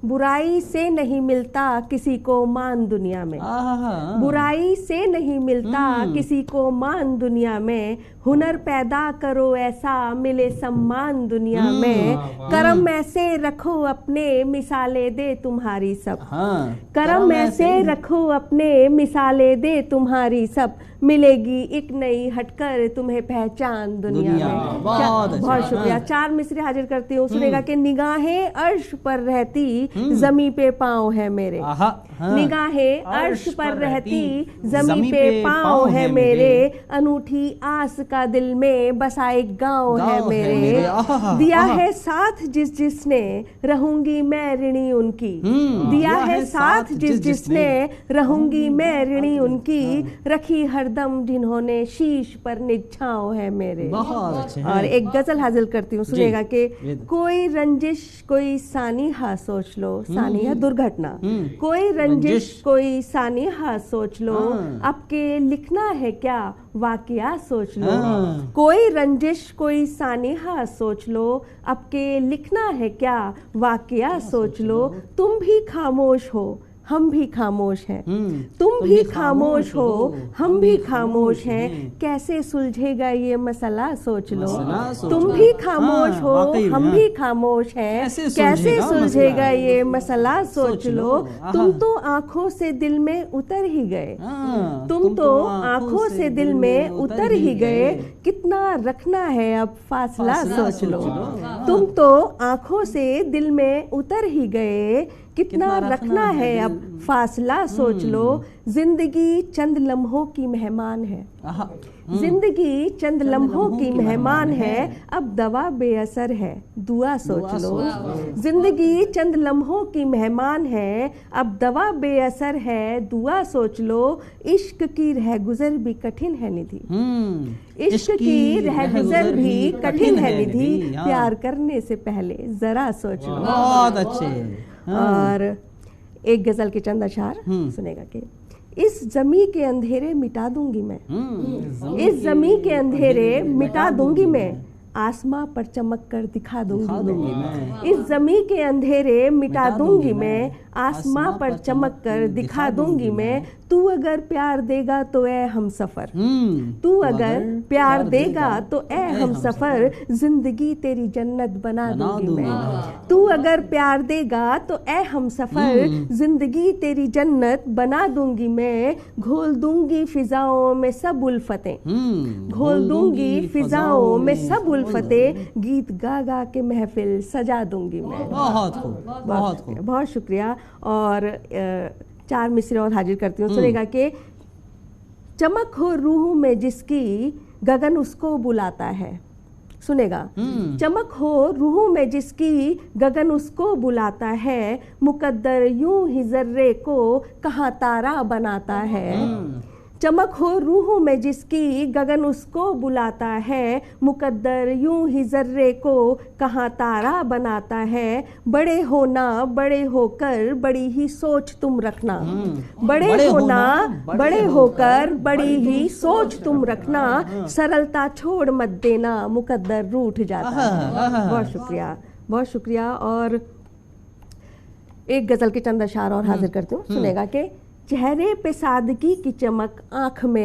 बुराई से नहीं मिलता किसी को मान दुनिया में। बुराई से नहीं मिलता किसी को मान दुनिया में। हुनर पैदा करो ऐसा मिले सम्मान दुनिया में। कर्म ऐसे रखो अपने मिसाले दे तुम्हारी सब। कर्म ऐसे रखो अपने मिसाले दे तुम्हारी सब। मिलेगी एक नई हटकर तुम्हें पहचान दुनिया में। बहुत शुक्रिया। 4 मिसरे हाजिर करती हूँ। सुनेगा कि निगाहें अर्श पर रहती जमी पे पाँव है मेरे। निगाहें अर्श पर रहती जमी पे पाँव है मेरे। अनूठी आस का दिल में बसा एक गाँव है मेरे। दिया है साथ जिस जिसने रहूंगी मैं ऋणी उनकी। दिया है साथ जिस जिसने रहूंगी मैं ऋणी उनकी। रखी हरदम जिन्होंने शीश पर निछाव है मेरे। और एक गजल हाजिर करती हूँ। सुनेगा कि कोई रंजिश कोई सानिहा सोच लो। सानिहा दुर्घटना। कोई रंजिश कोई सानिहा सोच लो। अब के लिखना है क्या वाकया सोच लो। कोई रंजिश कोई सानिहा सोच लो। अब के लिखना है क्या वाकया सोच लो। तुम भी खामोश हो हम भी खामोश हैं। तुम भी खामोश हो हम भी खामोश हैं। कैसे सुलझेगा ये मसला सोच लो। तुम भी खामोश हो हम भी खामोश हैं। कैसे सुलझेगा ये मसला सोच लो। तुम तो आंखों से दिल में उतर ही गए। तुम तो आंखों से दिल में उतर ही गए। कितना रखना है अब फासला सोच लो। तुम तो आंखों से दिल में उतर ही गए। कितना रखना है अब फासला सोच लो। जिंदगी चंद लम्हों की मेहमान है। जिंदगी चंद लम्हों की मेहमान है। अब दवा बेअसर है दुआ सोच लो। जिंदगी चंद लम्हों की मेहमान है। अब दवा बेअसर है दुआ सोच लो। इश्क की रहगुजर भी कठिन है निधि। इश्क की रहगुजर भी कठिन है निधि। प्यार करने से पहले जरा सोच लो। बहुत अच्छे। और एक गजल के चंद अशार सुनेगा कि इस जमी के अंधेरे मिटा दूंगी मैं। इस जमी के अंधेरे मिटा दूंगी मैं। आसमां पर चमक कर दिखा दूंगी मैं। इस जमी के अंधेरे मिटा दूंगी मैं। आसमां पर चमक कर दिखा दूंगी मैं। तू अगर प्यार देगा तो ए हम सफर। तू अगर प्यार देगा तो ए हम सफर। जिंदगी तेरी जन्नत बना दूंगी मैं। तू अगर प्यार देगा तो ए हम सफर। जिंदगी तेरी जन्नत बना दूंगी मैं। घोल दूंगी फिजाओं में सब उल्फतें। घोल दूंगी फिजाओं में सब उल्फतें। गीत गा गा के महफिल सजा दूंगी मैं। बहुत खूब। बहुत शुक्रिया। और 4 मिसरे और हाजिर करती हूँ। सुनेगा कि चमक हो रूह में जिसकी गगन उसको बुलाता है। सुनेगा चमक हो रूह में जिसकी गगन उसको बुलाता है। मुकद्दर यूं ही जर्रे को कहाँ तारा बनाता है। चमक हो रूह में जिसकी गगन उसको बुलाता है। मुकद्दर यूं ही जर्रे को कहाँ तारा बनाता है। बड़े होना बड़े होकर बड़ी ही सोच तुम रखना। बड़े होना बड़े होकर बड़ी ही सोच तुम रखना। सरलता छोड़ मत देना मुकद्दर रूठ जाता है। बहुत शुक्रिया। बहुत शुक्रिया। और एक गजल के चंद अशार और हाजिर करती हूँ। सुनेगा कि चेहरे पे सादगी की चमक आंख में